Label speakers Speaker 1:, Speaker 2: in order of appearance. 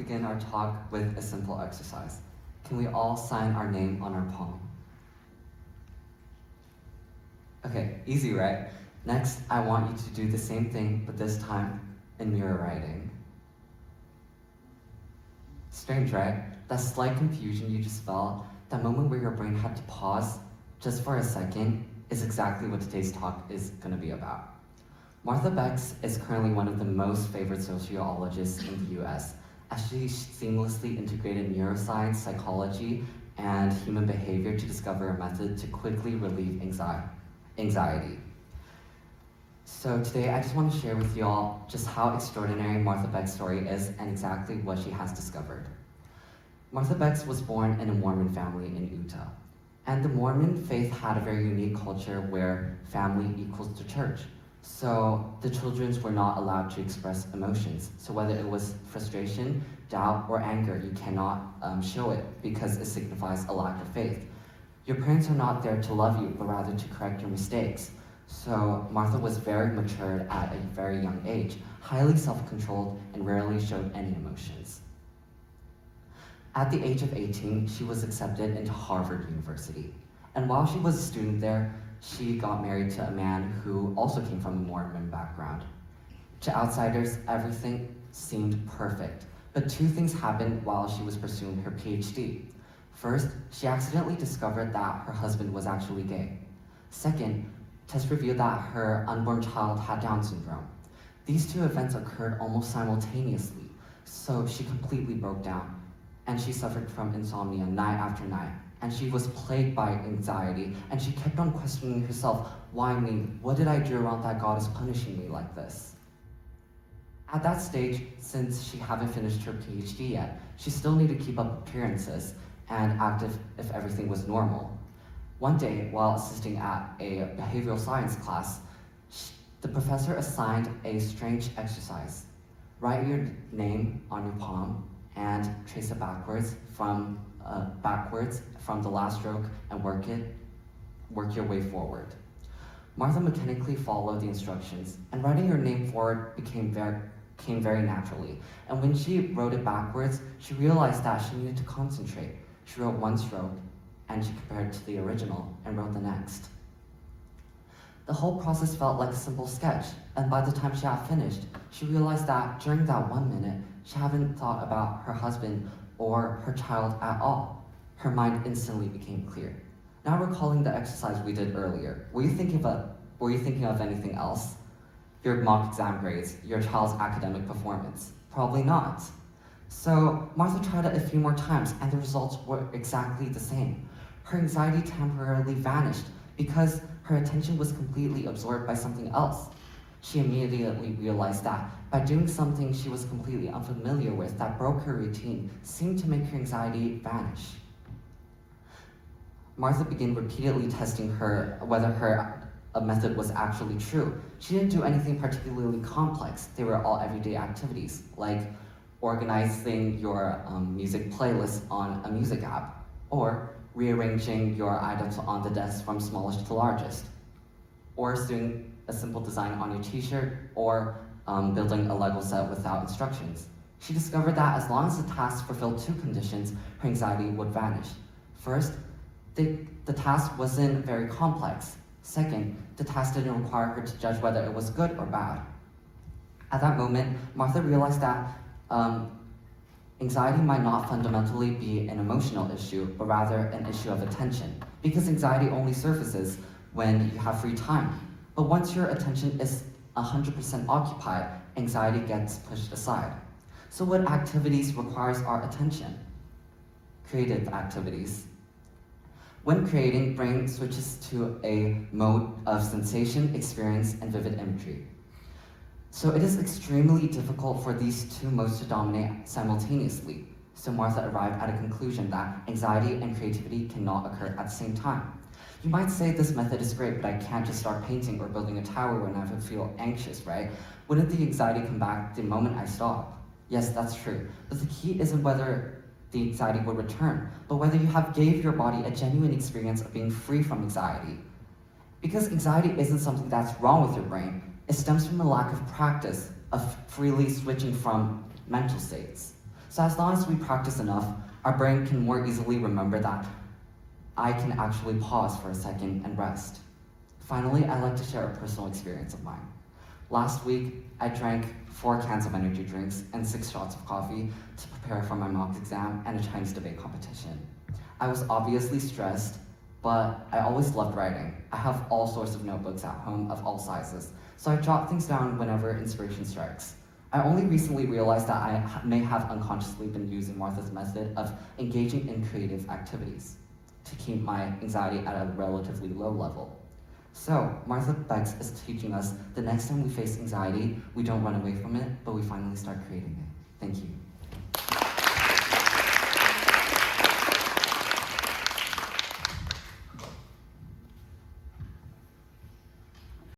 Speaker 1: begin our talk with a simple exercise. Can we all sign our name on our palm? Okay, easy, right? Next, I want you to do the same thing, but this time in mirror writing. Strange, right? That slight confusion you just felt, that moment where your brain had to pause just for a second, is exactly what today's talk is going to be about. Martha Beck is currently one of the most favored sociologists in the US, as she seamlessly integrated neuroscience, psychology, and human behavior to discover a method to quickly relieve anxiety. So today I just want to share with you all just how extraordinary Martha Beck's story is and exactly what she has discovered. Martha Beck was born in a Mormon family in Utah. And the Mormon faith had a very unique culture where family equals to church. So the children were not allowed to express emotions. So whether it was frustration, doubt, or anger, you cannot show it because it signifies a lack of faith. Your parents are not there to love you, but rather to correct your mistakes. So Martha was very matured at a very young age, highly self-controlled, and rarely showed any emotions. At the age of 18, she was accepted into Harvard University. And while she was a student there, she got married to a man who also came from a Mormon background. To outsiders, everything seemed perfect. But two things happened while she was pursuing her PhD. First, she accidentally discovered that her husband was actually gay. Second, tests revealed that her unborn child had Down syndrome. These two events occurred almost simultaneously, so she completely broke down. And she suffered from insomnia night after night. And she was plagued by anxiety, and she kept on questioning herself, why me? What did I do wrong that God is punishing me like this? At that stage, since she hadn't finished her PhD yet, she still needed to keep up appearances and act if everything was normal. One day, while assisting at a behavioral science class, the professor assigned a strange exercise. Write your name on your palm and trace it backwards from the last stroke and work your way forward. Martha mechanically followed the instructions, and writing her name forward came very naturally. And when she wrote it backwards, she realized that she needed to concentrate. She wrote one stroke, and she compared it to the original and wrote the next. The whole process felt like a simple sketch, and by the time she had finished, she realized that during that 1 minute, she hadn't thought about her husband or her child at all. Her mind instantly became clear. Now recalling the exercise we did earlier, were you thinking of anything else? Your mock exam grades, your child's academic performance? Probably not. So Martha tried it a few more times, and the results were exactly the same. Her anxiety temporarily vanished because her attention was completely absorbed by something else. She immediately realized that by doing something she was completely unfamiliar with that broke her routine seemed to make her anxiety vanish. Martha began repeatedly testing whether her method was actually true. She didn't do anything particularly complex. They were all everyday activities, like organizing your music playlist on a music app, or rearranging your items on the desk from smallest to largest, or doing a simple design on your t-shirt, or building a Lego set without instructions. She discovered that as long as the task fulfilled two conditions, her anxiety would vanish. First, the task wasn't very complex. Second, the task didn't require her to judge whether it was good or bad. At that moment, Martha realized that anxiety might not fundamentally be an emotional issue, but rather an issue of attention, because anxiety only surfaces when you have free time. But once your attention is 100% occupied, anxiety gets pushed aside. So what activities requires our attention? Creative activities. When creating, brain switches to a mode of sensation, experience, and vivid imagery. So it is extremely difficult for these two modes to dominate simultaneously. So Martha arrived at a conclusion that anxiety and creativity cannot occur at the same time. You might say this method is great, but I can't just start painting or building a tower whenever I feel anxious, right? Wouldn't the anxiety come back the moment I stop? Yes, that's true. But the key isn't whether the anxiety will return, but whether you have gave your body a genuine experience of being free from anxiety. Because anxiety isn't something that's wrong with your brain, it stems from a lack of practice of freely switching from mental states. So as long as we practice enough, our brain can more easily remember that I can actually pause for a second and rest. Finally, I'd like to share a personal experience of mine. Last week, I drank 4 cans of energy drinks and 6 shots of coffee to prepare for my mock exam and a Chinese debate competition. I was obviously stressed, but I always loved writing. I have all sorts of notebooks at home of all sizes, so I jot things down whenever inspiration strikes. I only recently realized that I may have unconsciously been using Martha's method of engaging in creative activities to keep my anxiety at a relatively low level. So, Martha Beck is teaching us the next time we face anxiety, we don't run away from it, but we finally start creating it. Thank you.